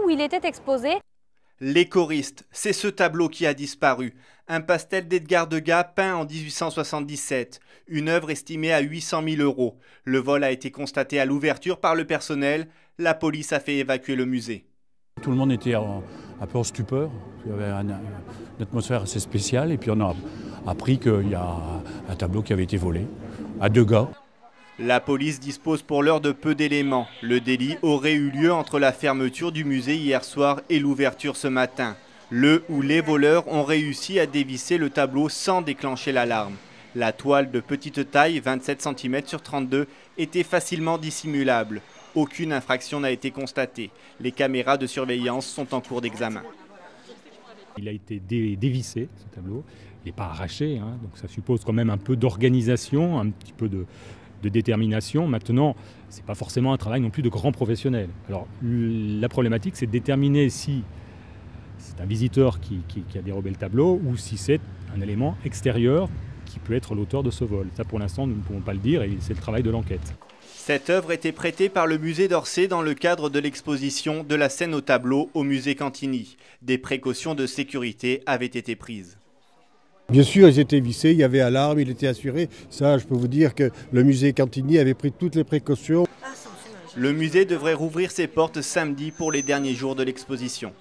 où il était exposé. Les choristes, c'est ce tableau qui a disparu. Un pastel d'Edgar Degas peint en 1877. Une œuvre estimée à 800 000 €. Le vol a été constaté à l'ouverture par le personnel. La police a fait évacuer le musée. Tout le monde était un peu en stupeur. Il y avait une atmosphère assez spéciale. Et puis on a appris qu'il y a un tableau qui avait été volé à Degas. La police dispose pour l'heure de peu d'éléments. Le délit aurait eu lieu entre la fermeture du musée hier soir et l'ouverture ce matin. Le ou les voleurs ont réussi à dévisser le tableau sans déclencher l'alarme. La toile de petite taille, 27 cm sur 32, était facilement dissimulable. Aucune infraction n'a été constatée. Les caméras de surveillance sont en cours d'examen. Il a été dévissé, ce tableau. Il n'est pas arraché, donc ça suppose quand même un peu d'organisation, un petit peu de détermination. Maintenant, ce n'est pas forcément un travail non plus de grands professionnels. Alors, la problématique, c'est de déterminer si c'est un visiteur qui a dérobé le tableau ou si c'est un élément extérieur qui peut être l'auteur de ce vol. Ça, pour l'instant, nous ne pouvons pas le dire et c'est le travail de l'enquête. Cette œuvre était prêtée par le musée d'Orsay dans le cadre de l'exposition de la scène au tableau au musée Cantigny. Des précautions de sécurité avaient été prises. Bien sûr, ils étaient vissés, il y avait alarme, il était assuré. Ça, je peux vous dire que le musée Cantigny avait pris toutes les précautions. Le musée devrait rouvrir ses portes samedi pour les derniers jours de l'exposition.